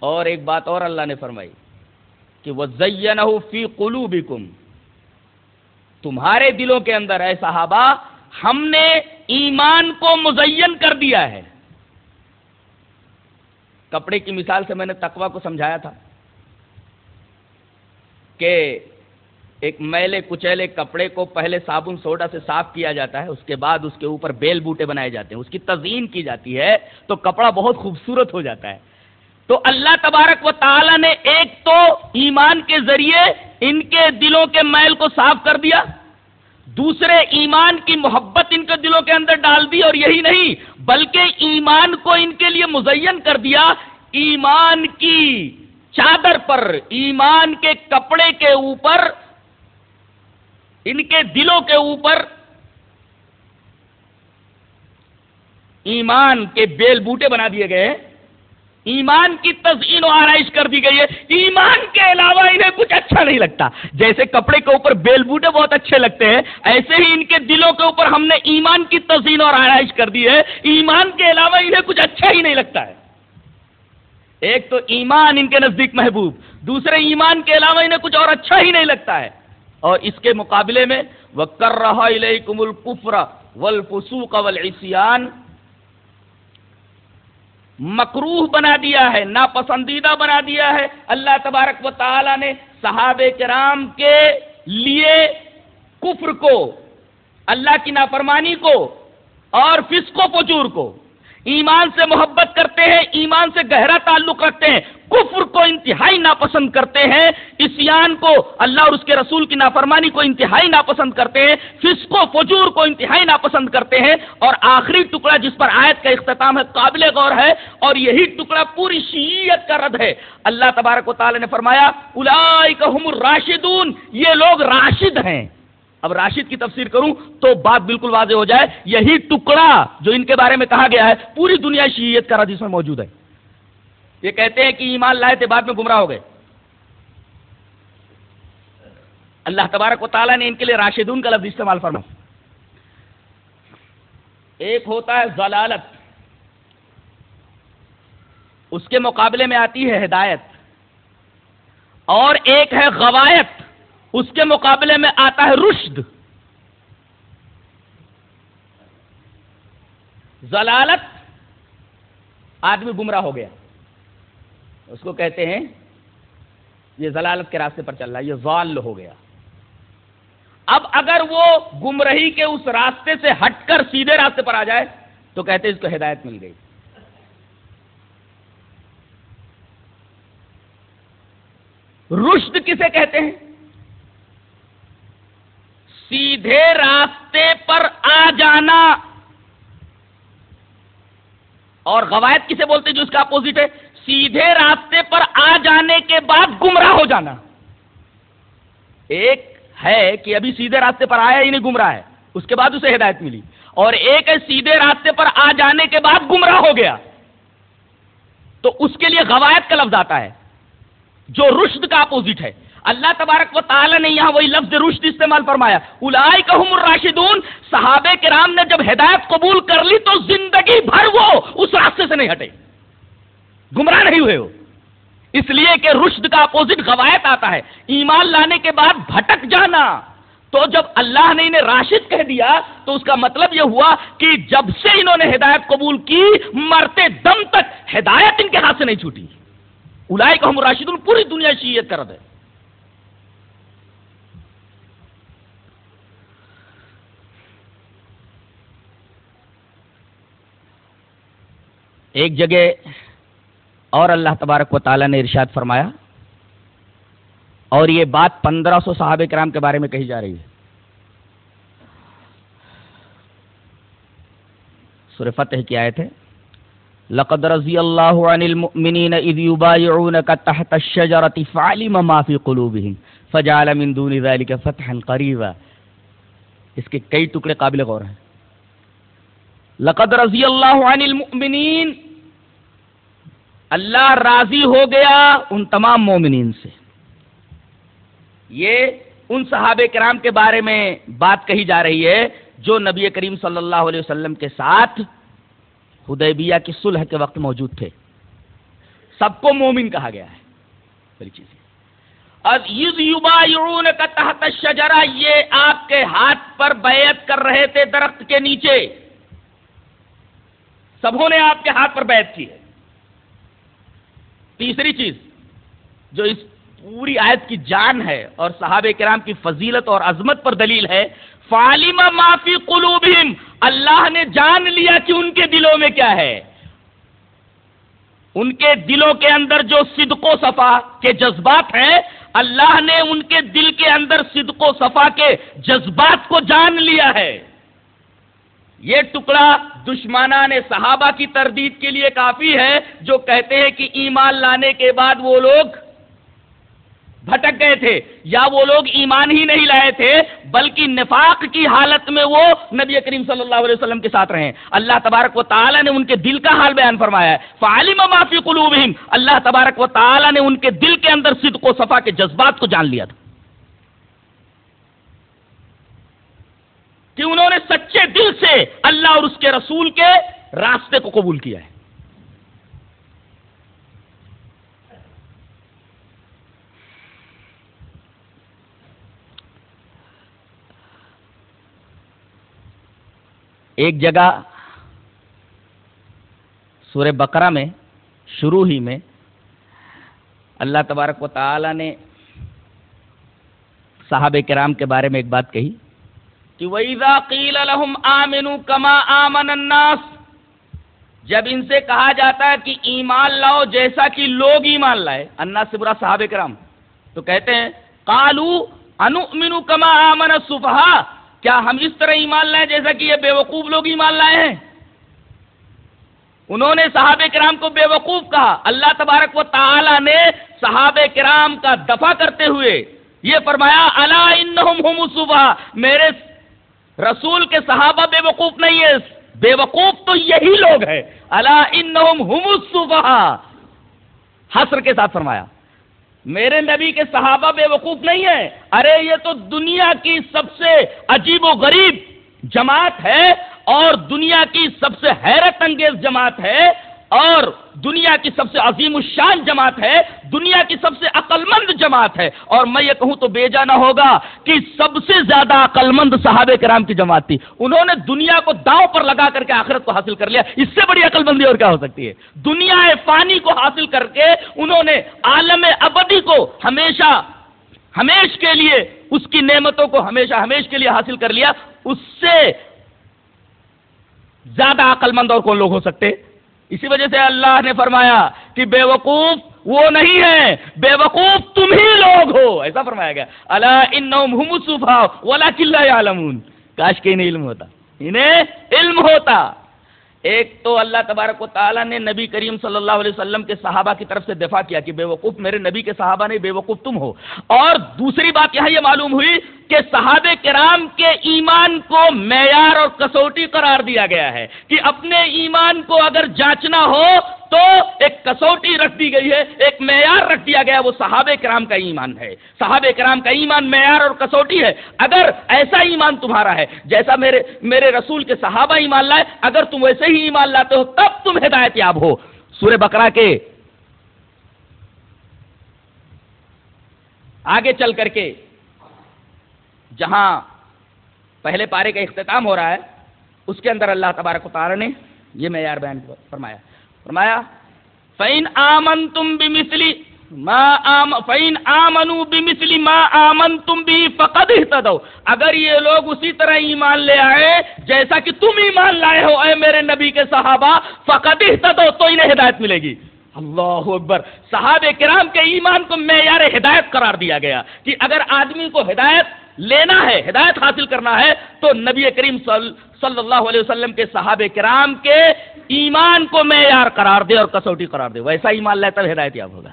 اور ایک بات اور اللہ نے فرمائی کہ وَزَيَّنَهُ فِي قُلُوبِكُمْ، تمہارے دلوں کے اندر اے صحابہ ہم نے ایمان کو مزین کر دیا ہے۔ کپڑے کی مثال سے میں نے تقویٰ کو سمجھایا تھا کہ ایک میلے کچیلے کپڑے کو پہلے صابن سوڈا سے صاف کیا جاتا ہے، اس کے بعد اس کے اوپر بیل بوٹے بنائے جاتے ہیں، اس کی تزئین کی جاتی ہے تو کپڑا بہت خوبصورت ہو جاتا ہے۔ تو اللہ تبارک و تعالی نے ایک تو ایمان کے ذریعے ان کے دلوں کے میل کو صاف کر دیا، دوسرے ایمان کی محبت ان کے دلوں کے اندر ڈال دی، اور یہی نہیں بلکہ ایمان کو ان کے لیے مزین کر دیا۔ ایمان کی چادر پر، ایمان کے کپڑے کے اوپر، ان کے دلوں کے اوپر ایمان کے بیل بوٹے بنا دیے گئے، ایمان کی تزئین و آرائش کر دی گئی ہے۔ ایمان کے علاوہ انہیں کچھ اچھا نہیں لگتا۔ جیسے کپڑے کے اوپر بیل بوٹے بہت اچھے لگتے ہیں، ایسے ہی ان کے دلوں کے اوپر ہم نے ایمان کی تزئین اور آرائش کر دی ہے۔ ایمان کے علاوہ انہیں کچھ اچھا ہی نہیں لگتا ہے۔ ایک تو ایمان ان کے نزدیک محبوب، دوسرے ایمان کے علاوہ انہیں کچھ اور اچھا ہی نہیں لگتا ہے۔ اور اس کے مقابلے میں وَكَرَّهَ إِلَيْكُمُ الْكُفْرَ وَالْفُسُوقَ وَالْعِصْيَانَ، مکروہ بنا دیا ہے، ناپسندیدہ بنا دیا ہے۔ اللہ تبارک و تعالی نے صحابہ کرام کے لیے کفر کو، اللہ کی نافرمانی کو اور فسق و فجور کو، ایمان سے محبت کرتے ہیں، ایمان سے گہرا تعلق رکھتے ہیں، کفر کو انتہائی ناپسند کرتے ہیں، عصیان کو، اللہ اور اس کے رسول کی نافرمانی کو انتہائی ناپسند کرتے ہیں، فسق و فجور کو انتہائی ناپسند کرتے ہیں۔ اور آخری ٹکڑا جس پر آیت کا اختتام ہے قابل غور ہے، اور یہی ٹکڑا پوری شیعیت کا رد ہے۔ اللہ تبارک و تعالی نے فرمایا اولئک هم الراشدون، یہ لوگ راشد ہیں۔ اب راشد کی تفسیر کروں تو بات بالکل واضح ہو جائے، یہی ٹکڑا جو ان کے بارے میں کہا گیا ہے پوری دنیا شیعیت کا رد اس میں موجود ہے۔ یہ کہتے ہیں کہ ایمان لائے تھے بعد میں گمراہ ہو گئے۔ اللہ تبارک و تعالیٰ نے ان کے لیے راشدون کا لفظ استعمال فرمایا۔ ایک ہوتا ہے ضلالت، اس کے مقابلے میں آتی ہے ہدایت، اور ایک ہے غوایت، اس کے مقابلے میں آتا ہے رشد۔ ضلالت، آدمی گمراہ ہو گیا، اس کو کہتے ہیں یہ ضلالت کے راستے پر چل رہا ہے، یہ ضال ہو گیا۔ اب اگر وہ گمراہی کے اس راستے سے ہٹ کر سیدھے راستے پر آ جائے تو کہتے ہیں اس کو ہدایت مل گئی۔ رشد کسے کہتے ہیں؟ سیدھے راستے پر آ جانا۔ اور غوایت کسے بولتے ہیں جو اس کا اپوزٹ ہے؟ سیدھے راستے پر آ جانے کے بعد گمراہ ہو جانا۔ ایک ہے کہ ابھی سیدھے راستے پر آیا ہی نہیں، گمراہ ہے، اس کے بعد اسے ہدایت ملی، اور ایک ہے سیدھے راستے پر آ جانے کے بعد گمراہ ہو گیا، تو اس کے لیے غوایت کا لفظ آتا ہے جو رشد کا اپوزٹ ہے۔ اللہ تبارک و تعالی نے یہاں وہی لفظ رشد استعمال فرمایا، اولئک هم الراشدون۔ صحابہ کرام نے جب ہدایت قبول کر لی تو زندگی بھر وہ اس راستے سے نہیں ہٹے، گمراہ نہیں ہوئے وہ، اس لیے کہ رشد کا اپوزٹ غوایت آتا ہے، ایمان لانے کے بعد بھٹک جانا۔ تو جب اللہ نے انہیں راشد کہہ دیا تو اس کا مطلب یہ ہوا کہ جب سے انہوں نے ہدایت قبول کی، مرتے دم تک ہدایت ان کے ہاتھ سے نہیں چھوٹی۔ اولئک هم الراشدون پوری دنیا شیعیت کا رد ہے۔ ایک جگہ اور اللہ تبارک و تعالیٰ نے ارشاد فرمایا، اور یہ بات 1500 صحابہ کرام کے بارے میں کہی جا رہی ہے۔ سورہ فتح کی آیت ہے، لقد رضی اللہ عن المؤمنین اذ یبایعونک تحت الشجرۃ فعلم ما فی قلوبہم فجعل من دون ذلک فتحا قریبا۔ اس کے کئی ٹکڑے قابل غور ہیں۔ لقد رضی اللہ عن المؤمنین، اللہ راضی ہو گیا ان تمام مومنین سے۔ یہ ان صحابہ کرام کے بارے میں بات کہی جا رہی ہے جو نبی کریم صلی اللہ علیہ وسلم کے ساتھ حدیبیہ کی صلح کے وقت موجود تھے۔ سب کو مومن کہا گیا ہے. بڑی چیز اذ یبایعونک تحت الشجرہ، یہ آپ کے ہاتھ پر بیعت کر رہے تھے درخت کے نیچے، سبوں نے آپ کے ہاتھ پر بیعت کی ہے. تیسری چیز جو اس پوری آیت کی جان ہے اور صحابہ کرام کی فضیلت اور عظمت پر دلیل ہے، فعلم ما فی قلوبہم، اللہ نے جان لیا کہ ان کے دلوں میں کیا ہے. ان کے دلوں کے اندر جو صدق و صفا کے جذبات ہیں، اللہ نے ان کے دل کے اندر صدق و صفا کے جذبات کو جان لیا ہے. یہ ٹکڑا دشمنان صحابہ کی تردید کے لیے کافی ہے، جو کہتے ہیں کہ ایمان لانے کے بعد وہ لوگ بھٹک گئے تھے، یا وہ لوگ ایمان ہی نہیں لائے تھے بلکہ نفاق کی حالت میں وہ نبی کریم صلی اللہ علیہ وسلم کے ساتھ رہے. اللہ تبارک و تعالی نے ان کے دل کا حال بیان فرمایا ہے. فعلم ما فی قلوبہم، اللہ تبارک و تعالی نے ان کے دل کے اندر صدق و صفا کے جذبات کو جان لیا تھا کہ انہوں نے سچے دل سے اللہ اور اس کے رسول کے راستے کو قبول کیا ہے. ایک جگہ سورہ بقرہ میں شروع ہی میں اللہ تبارک و تعالی نے صحابہ کرام کے بارے میں ایک بات کہی کہ وَإِذَا قِيلَ لَهُمْ آمِنُوا كَمَا آمَنَ النَّاسُ، جب ان سے کہا جاتا ہے کہ ایمان لاؤ جیسا کہ لوگ ایمان لائے، الناس سے برا صحابہ کرام، تو کہتے ہیں قَالُوا أَنُؤْمِنُ كَمَا آمَنَ السُّفَهَاءُ، کیا ہم اس طرح ایمان لائیں جیسا کہ یہ بے وقوف لوگ ایمان لائے ہیں. انہوں نے صحابہ کرام کو بے وقوف کہا. اللہ تبارک و تعالی نے صحابہ کرام کا دفاع کرتے ہوئے یہ فرمایا الا انہم هم السفہاء، میرے رسول کے صحابہ بے وقوف نہیں ہے، بے وقوف تو یہی لوگ ہیں. الا انہم هم السفہاء، حصر کے ساتھ فرمایا میرے نبی کے صحابہ بے وقوف نہیں ہیں. ارے یہ تو دنیا کی سب سے عجیب و غریب جماعت ہے اور دنیا کی سب سے حیرت انگیز جماعت ہے اور دنیا کی سب سے عظیم الشان جماعت ہے، دنیا کی سب سے عقل مند جماعت ہے. اور میں یہ کہوں تو بے جا نہ ہوگا کہ سب سے زیادہ عقل مند صحابہ کرام کی جماعت تھی. انہوں نے دنیا کو داؤں پر لگا کر کے آخرت کو حاصل کر لیا. اس سے بڑی عقل مندی اور کیا ہو سکتی ہے؟ دنیا فانی کو حاصل کر کے انہوں نے عالم ابدی کو ہمیش کے لیے، اس کی نعمتوں کو ہمیش کے لیے حاصل کر لیا. اس سے زیادہ عقل مند اور کون لوگ ہو سکتے؟ اسی وجہ سے اللہ نے فرمایا کہ بے وقوف وہ نہیں ہے، بے وقوف تم ہی لوگ ہو، ایسا فرمایا گیا. الا انہم هم السفہاء ولکن لا یعلمون، کاش کہ انہیں علم ہوتا، انہیں علم ہوتا. ایک تو اللہ تبارک و تعالیٰ نے نبی کریم صلی اللہ علیہ وسلم کے صحابہ کی طرف سے دفاع کیا کہ بے وقوف میرے نبی کے صحابہ نہیں، بے وقوف تم ہو. اور دوسری بات یہاں یہ معلوم ہوئی کہ صحابہ کرام کے ایمان کو معیار اور کسوٹی قرار دیا گیا ہے کہ اپنے ایمان کو اگر جانچنا ہو تو ایک کسوٹی رکھ دی گئی ہے، ایک معیار رکھ دیا گیا، وہ صحابہ کرام کا ایمان ہے. صحابہ کرام کا ایمان معیار اور کسوٹی ہے. اگر ایسا ایمان تمہارا ہے جیسا میرے رسول کے صحابہ ایمان لائے، اگر تم ویسے ہی ایمان لاتے ہو تب تم ہدایت یاب ہو. سورہ بقرہ کے آگے چل کر کے جہاں پہلے پارے کا اختتام ہو رہا ہے اس کے اندر اللہ تبارک و تعالی نے یہ معیار بیان فرمایا فَإِنْ آمَنْتُمْ بِمِثْلِ فَإِنْ آمَنُوا بِمِثْلِ مَا آمَنْتُمْ بِهِ فَقَدْ اهْتَدَوْا، اگر یہ لوگ اسی طرح ایمان لے آئے جیسا کہ تم ایمان لائے ہو اے میرے نبی کے صحابہ، فَقَدْ اهْتَدَوْا، تو انہیں ہدایت ملے گی. اللہ اکبر. صحابہ کرام کے ایمان کو معیار ہدایت قرار دیا گیا کہ اگر آدمی کو ہدایت لینا ہے، ہدایت حاصل کرنا ہے تو نبی کریم صلی اللہ علیہ وسلم کے صحابہ کرام کے ایمان کو معیار قرار دے اور کسوٹی قرار دے. ویسا ایمان لائے تب ہدایت یاب ہوگا.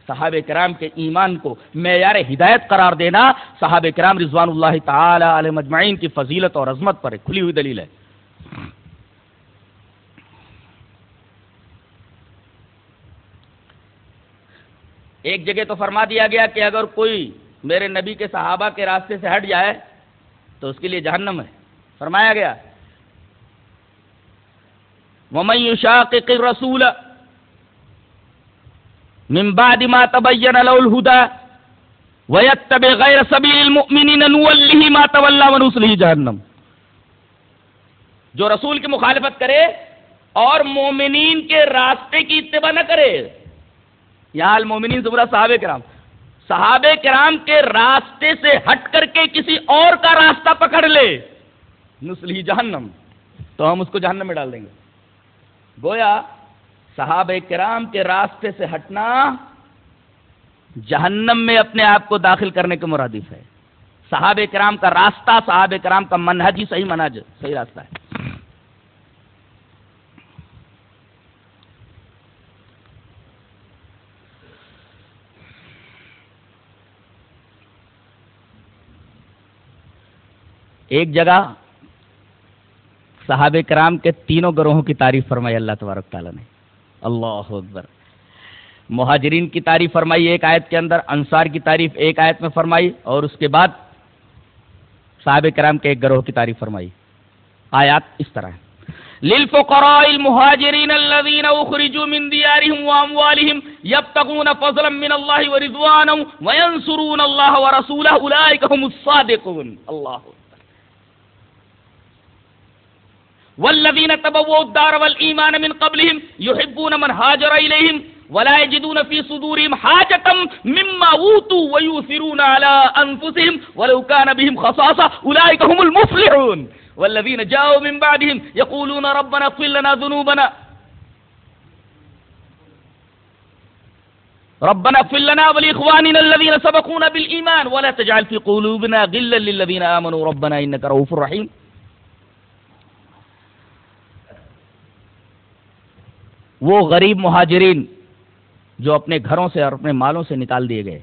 صحابہ کرام کے ایمان کو معیار ہدایت قرار دینا صحابہ کرام رضوان اللہ تعالی علیہم اجمعین کی فضیلت اور عظمت پر ایک کھلی ہوئی دلیل ہے. ایک جگہ تو فرما دیا گیا کہ اگر کوئی میرے نبی کے صحابہ کے راستے سے ہٹ جائے تو اس کے لیے جہنم ہے. فرمایا گیا وَمَن يُشَاقِقِ الرَّسُولَ من بعد ما تبین له الهدى ويتبع غیر سبیل المؤمنین نوله ما تولى ونصله جہنم. جو رسول کی مخالفت کرے اور مومنین کے راستے کی اتباع نہ کرے، یہاں المومنین سے برا صحابہ کرام کے راستے سے ہٹ کر کے کسی اور کا راستہ پکڑ لے، نصلہ جہنم، تو ہم اس کو جہنم میں ڈال دیں گے. گویا صحابہ کرام کے راستے سے ہٹنا جہنم میں اپنے آپ کو داخل کرنے کے مرادف ہے. صحابہ کرام کا راستہ، صحابہ کرام کا منہج ہی صحیح منہج، صحیح راستہ ہے. ایک جگہ صحابہ کرام کے تینوں گروہوں کی تعریف فرمائی اللہ تبارک تعالیٰ نے. اللہ اکبر. مہاجرین کی تعریف فرمائی ایک آیت کے اندر، انصار کی تعریف ایک آیت میں فرمائی، اور اس کے بعد صحابہ کرام کے ایک گروہ کی تعریف فرمائی. آیات اس طرح ہیں: للفقراء المهاجرين الذين اخرجوا من ديارهم واموالهم يبتغون فضلا من الله ورضوانا وينصرون الله ورسوله اولئك هم الصادقون. اللہ والذین تبوؤوا الدار والایمان من قبلهم يحبون من هاجر الیہم ولا يجدون في صدورهم حاجة مما اوتوا ويؤثرون على انفسهم ولو كان بهم خصاصة اولئك هم المفلحون. والذین جاءوا من بعدهم يقولون ربنا اغفر لنا ذنوبنا ولاخواننا الذين سبقونا بالایمان ولا تجعل في قلوبنا غلا للذين آمنوا ربنا انك رؤوف رحيم. وہ غریب مہاجرین جو اپنے گھروں سے اور اپنے مالوں سے نکال دیے گئے،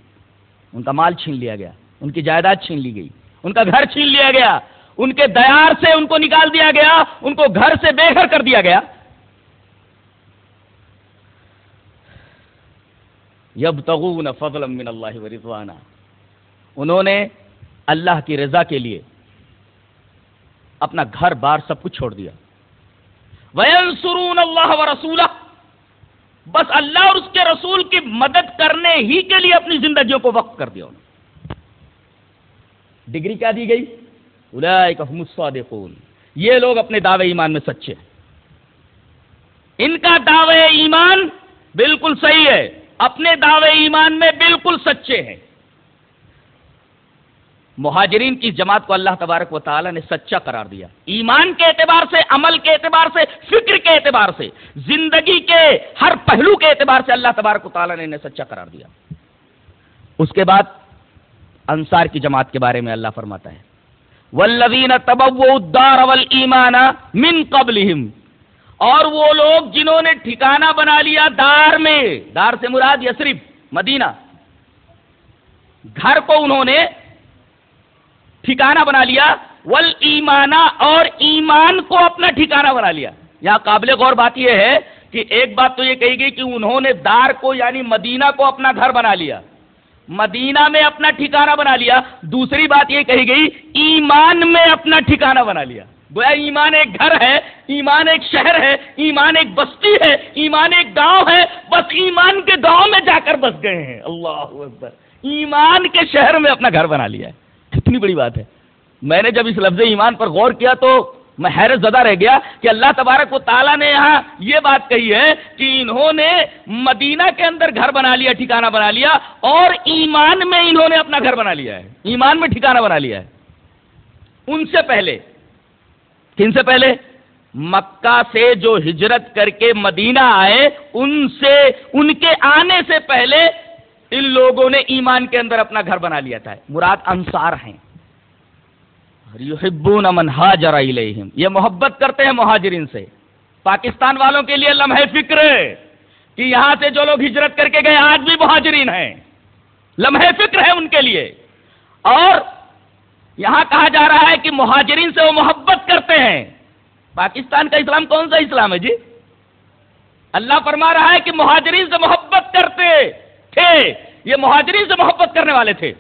ان کا مال چھین لیا گیا، ان کی جائیداد چھین لی گئی، ان کا گھر چھین لیا گیا، ان کے دیار سے ان کو نکال دیا گیا، ان کو گھر سے بے گھر کر دیا گیا. یبتغون فضلا من اللہ ورضوانا، انہوں نے اللہ کی رضا کے لیے اپنا گھر بار سب کچھ چھوڑ دیا. وینصرون اللہ ورسولہ، بس اللہ اور اس کے رسول کی مدد کرنے ہی کے لیے اپنی زندگیوں کو وقف کر دیا. ڈگری کیا دی گئی؟ اولئک هم الصادقون، یہ لوگ اپنے دعوے ایمان میں سچے ہیں. ان کا دعوے ایمان بالکل صحیح ہے، اپنے دعوے ایمان میں بالکل سچے ہیں. مہاجرین کی جماعت کو اللہ تبارک و تعالی نے سچا قرار دیا، ایمان کے اعتبار سے، عمل کے اعتبار سے، فکر کے اعتبار سے، زندگی کے ہر پہلو کے اعتبار سے اللہ تبارک و تعالی نے انہیں سچا قرار دیا. اس کے بعد انصار کی جماعت کے بارے میں اللہ فرماتا ہے: والذین تبوؤوا الدار والایمان من قبلہم، اور وہ لوگ جنہوں نے ٹھکانہ بنا لیا دار میں، دار سے مراد یثرب مدینہ، گھر کو انہوں نے ٹھکانہ بنا لیا، والایمان، اور ایمان کو اپنا ٹھکانہ بنا لیا. یہاں قابل غور بات یہ ہے کہ ایک بات تو یہ کہی گئی کہ انہوں نے دار کو یعنی مدینہ کو اپنا گھر بنا لیا، مدینہ میں اپنا ٹھکانہ بنا لیا. دوسری بات یہ کہی گئی ایمان میں اپنا ٹھکانہ بنا لیا. گویا ایمان ایک گھر ہے، ایمان ایک شہر ہے، ایمان ایک بستی ہے، ایمان ایک گاؤں ہے، بس ایمان کے گاؤں میں جا کر بس گئے ہیں. اللہ اکبر. ایمان کے شہر میں اپنا گھر بنا لیا ہے. کتنی بڑی بات ہے. میں نے جب اس لفظ ایمان پر غور کیا تو میں حیرت زدہ رہ گیا کہ اللہ تبارک و تعالیٰ نے یہاں یہ بات کہی ہے کہ انہوں نے مدینہ کے اندر گھر بنا لیا، ٹھکانہ بنا لیا، اور ایمان میں انہوں نے اپنا گھر بنا لیا ہے، ایمان میں ٹھکانہ بنا لیا ہے. ان سے پہلے، کن سے پہلے؟ مکہ سے جو ہجرت کر کے مدینہ آئے، ان کے آنے سے پہلے ان لوگوں نے ایمان کے اندر اپنا گھر بنا لیا تھا. مراد انصار ہیں. یحبون من ہاجر الیہم، یہ محبت کرتے ہیں مہاجرین سے. پاکستان والوں کے لیے لمحہ فکر ہے کہ یہاں سے جو لوگ ہجرت کر کے گئے آج بھی مہاجرین ہیں، لمحہ فکر ہے ان کے لیے. اور یہاں کہا جا رہا ہے کہ مہاجرین سے وہ محبت کرتے ہیں. پاکستان کا اسلام کون سا اسلام ہے جی؟ اللہ فرما رہا ہے کہ مہاجرین سے محبت کرتے تھے، یہ مہاجرین سے محبت کرنے والے تھے.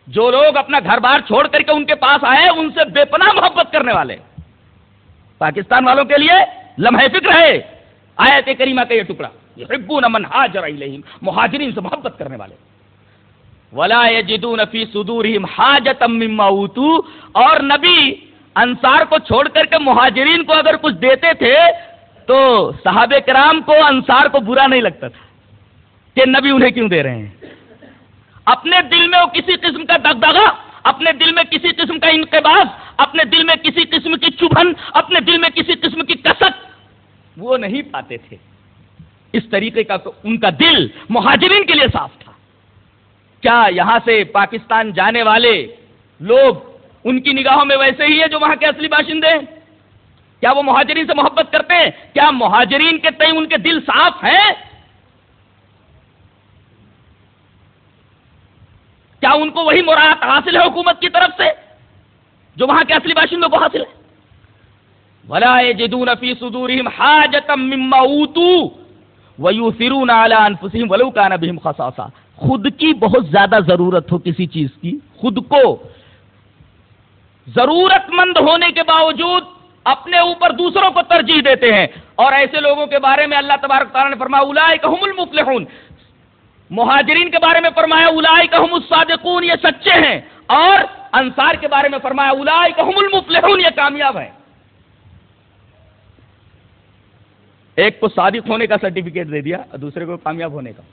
جو لوگ اپنا گھر بار چھوڑ کر کے ان کے پاس آئے، ان سے بے پناہ محبت کرنے والے. پاکستان والوں کے لیے لمحہ فکر ہے آیت کریمہ کا یہ ٹکڑا. یحبون من ہاجر الیہم، مہاجرین سے محبت کرنے والے. ولا یجدون فی صدورہم حاجۃ مما اوتوا، اور نبی انصار کو چھوڑ کر کے مہاجرین کو اگر کچھ دیتے تھے تو صحابہ کرام کو انصار کو برا نہیں لگتا تھا کہ نبی انہیں کیوں دے رہے ہیں. اپنے دل میں وہ کسی قسم کا دغدغہ، اپنے دل میں کسی قسم کا انقباض، اپنے دل میں کسی قسم کی چبھن، اپنے دل میں کسی قسم کی کسک وہ نہیں پاتے تھے. اس طریقے کا ان کا دل مہاجرین کے لیے صاف تھا. کیا یہاں سے پاکستان جانے والے لوگ ان کی نگاہوں میں ویسے ہی ہے جو وہاں کے اصلی باشندے ہیں؟ کیا وہ مہاجرین سے محبت کرتے ہیں؟ کیا مہاجرین کے تئیں ان کے دل صاف ہیں؟ کیا ان کو وہی مراعات حاصل ہے حکومت کی طرف سے جو وہاں کے اصلی باشندوں کو حاصل ہے؟ وَلَا يَجِدُونَ فِي صُدُورِهِمْ حَاجَةً مِّمَّا أُوتُوا وَيُؤْثِرُونَ عَلَىٰ أَنفُسِهِمْ وَلَوْ كَانَ بِهِمْ خَصَاصَةٌ. خود کی بہت زیادہ ضرورت ہو کسی چیز کی، خود کو ضرورت مند ہونے کے باوجود اپنے اوپر دوسروں کو ترجیح دیتے ہیں. اور ایسے لوگوں کے بارے میں اللہ تبارک تعالیٰ نے فرمایا اولئک هم المفلحون. مہاجرین کے بارے میں فرمایا اولئک هم الصادقون، یہ سچے ہیں. اور انصار کے بارے میں فرمایا اولئک هم المفلحون، یہ کامیاب ہیں. ایک کو صادق ہونے کا سرٹیفکیٹ دے دیا اور دوسرے کو کامیاب ہونے کا.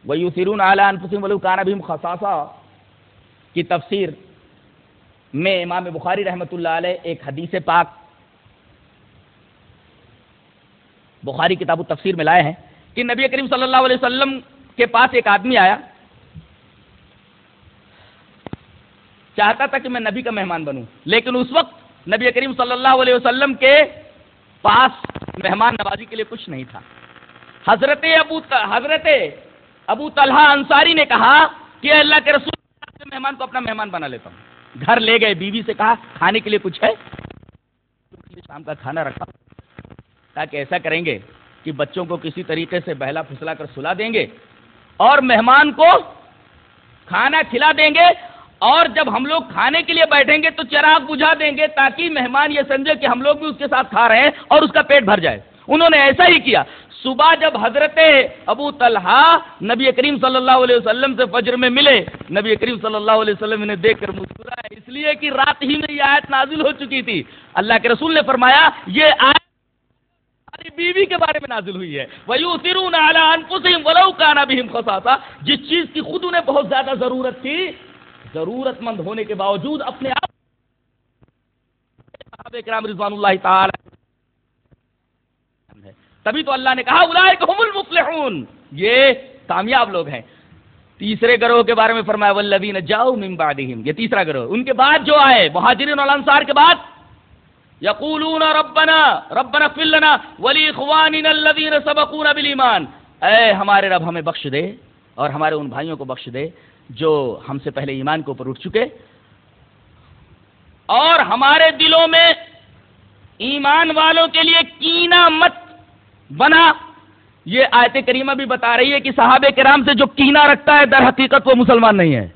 وَيُؤْثِرُونَ عَلَىٰ أَنفُسِهِمْ وَلَوْ كَانَ بِهِمْ خَصَاصَةٌ کی تفسیر میں امام بخاری رحمۃ اللہ علیہ ایک حدیث پاک بخاری کتاب التفسیر میں لائے ہیں کہ نبی کریم صلی اللہ علیہ وسلم کے پاس ایک آدمی آیا، چاہتا تھا کہ میں نبی کا مہمان بنوں، لیکن اس وقت نبی کریم صلی اللہ علیہ وسلم کے پاس مہمان نوازی کے لیے کچھ نہیں تھا. حضرت ابو طلحہ انصاری نے کہا کہ اللہ کے رسول مہمان کو اپنا مہمان بنا لیتا ہوں. گھر لے گئے، بیوی سے کہا کھانے کے لیے کچھ ہے؟ شام کا کھانا رکھا تاکہ ایسا کریں گے کہ بچوں کو کسی طریقے سے بہلا پھسلا کر سلا دیں گے اور مہمان کو کھانا کھلا دیں گے، اور جب ہم لوگ کھانے کے لیے بیٹھیں گے تو چراغ بجھا دیں گے تاکہ مہمان یہ سمجھے کہ ہم لوگ بھی اس کے ساتھ کھا رہے ہیں اور اس کا پیٹ بھر جائے. انہوں نے ایسا ہی کیا. صبح جب حضرت ابو طلحہ نبی کریم صلی اللہ علیہ وسلم سے فجر میں ملے، نبی کریم صلی اللہ علیہ وسلم انہیں دیکھ کر مسکرائے، اس لیے کہ رات ہی میں یہ آیت نازل ہو چکی تھی. اللہ کے رسول نے فرمایا یہ آیت ہماری بیوی کے بارے میں نازل ہوئی ہے. وَيُؤْثِرُونَ عَلَىٰ أَنفُسِهِمْ وَلَوْ كَانَ بِهِمْ خَصَاصَةٌ. جس چیز کی خود انہیں بہت زیادہ ضرورت تھی، ضرورت مند ہونے کے باوجود اپنے آپ صحابہ کرام رضوان اللہ تعالی. تبھی تو اللہ نے کہا اولئک هم المفلحون، یہ کامیاب لوگ ہیں. تیسرے گروہ کے بارے میں فرمایا والذین جاؤوا من بعدہم، یہ تیسرا گروہ ان کے بعد جو آئے مہاجرین اور انصار کے بعد، یقولون ربنا اغفر لنا ولاخواننا الذین سبقونا بالایمان. اے ہمارے رب ہمیں بخش دے اور ہمارے ان بھائیوں کو بخش دے جو ہم سے پہلے ایمان کے اوپر اٹھ چکے، اور ہمارے دلوں میں ایمان والوں کے لیے کینہ مت بنا. یہ آیت کریمہ بھی بتا رہی ہے کہ صحابہ کرام سے جو کینہ رکھتا ہے در حقیقت وہ مسلمان نہیں ہے.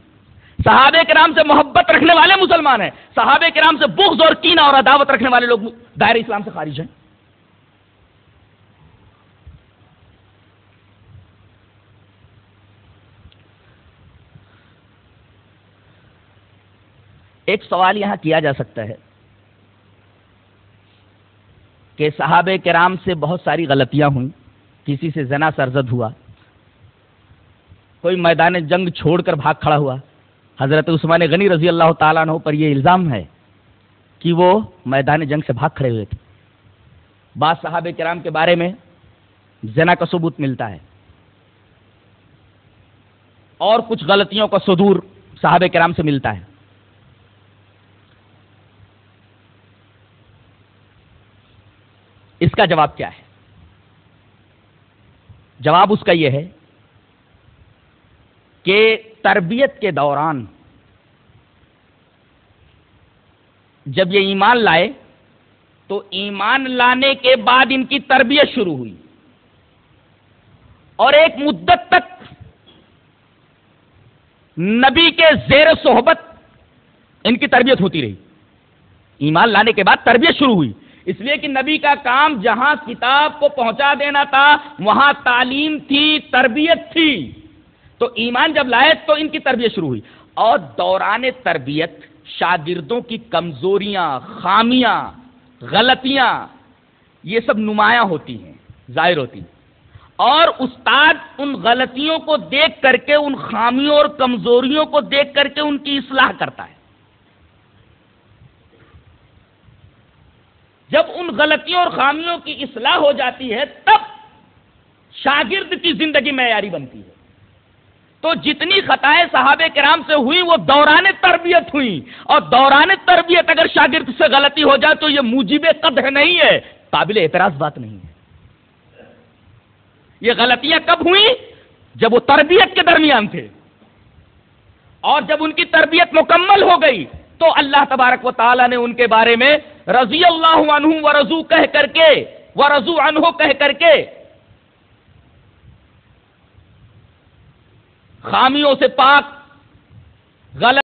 صحابہ کرام سے محبت رکھنے والے مسلمان ہیں، صحابہ کرام سے بغض اور کینہ اور عداوت رکھنے والے لوگ دائرہ اسلام سے خارج ہیں. ایک سوال یہاں کیا جا سکتا ہے کہ صحابہ کرام سے بہت ساری غلطیاں ہوئیں، کسی سے زنا سرزد ہوا، کوئی میدان جنگ چھوڑ کر بھاگ کھڑا ہوا. حضرت عثمان غنی رضی اللہ تعالیٰ عنہ پر یہ الزام ہے کہ وہ میدان جنگ سے بھاگ کھڑے ہوئے تھے. بعض صحابہ کرام کے بارے میں زنا کا ثبوت ملتا ہے اور کچھ غلطیوں کا صدور صحابہ کرام سے ملتا ہے. اس کا جواب کیا ہے؟ جواب اس کا یہ ہے کہ تربیت کے دوران جب یہ ایمان لائے تو ایمان لانے کے بعد ان کی تربیت شروع ہوئی اور ایک مدت تک نبی کے زیر صحبت ان کی تربیت ہوتی رہی. ایمان لانے کے بعد تربیت شروع ہوئی. اس لیے کہ نبی کا کام جہاں کتاب کو پہنچا دینا تھا وہاں تعلیم تھی، تربیت تھی، تو ایمان جب لائے تو ان کی تربیت شروع ہوئی، اور دوران تربیت شاگردوں کی کمزوریاں، خامیاں، غلطیاں یہ سب نمایاں ہوتی ہیں، ظاہر ہوتی ہیں، اور استاد ان غلطیوں کو دیکھ کر کے، ان خامیوں اور کمزوریوں کو دیکھ کر کے ان کی اصلاح کرتا ہے۔ جب ان غلطیوں اور خامیوں کی اصلاح ہو جاتی ہے تب شاگرد کی زندگی معیاری بنتی ہے۔ تو جتنی خطائیں صحابہ کرام سے ہوئی وہ دوران تربیت ہوئی، اور دوران تربیت اگر شاگرد سے غلطی ہو جائے تو یہ موجب قدح نہیں ہے، قابل اعتراض بات نہیں ہے۔ یہ غلطیاں کب ہوئیں؟ جب وہ تربیت کے درمیان تھے، اور جب ان کی تربیت مکمل ہو گئی تو اللہ تبارک و تعالی نے ان کے بارے میں رضی اللہ عنہ ورضوا کہہ کر کے، ورضوا عنہ کہہ کر کے خامیوں سے پاک، غلط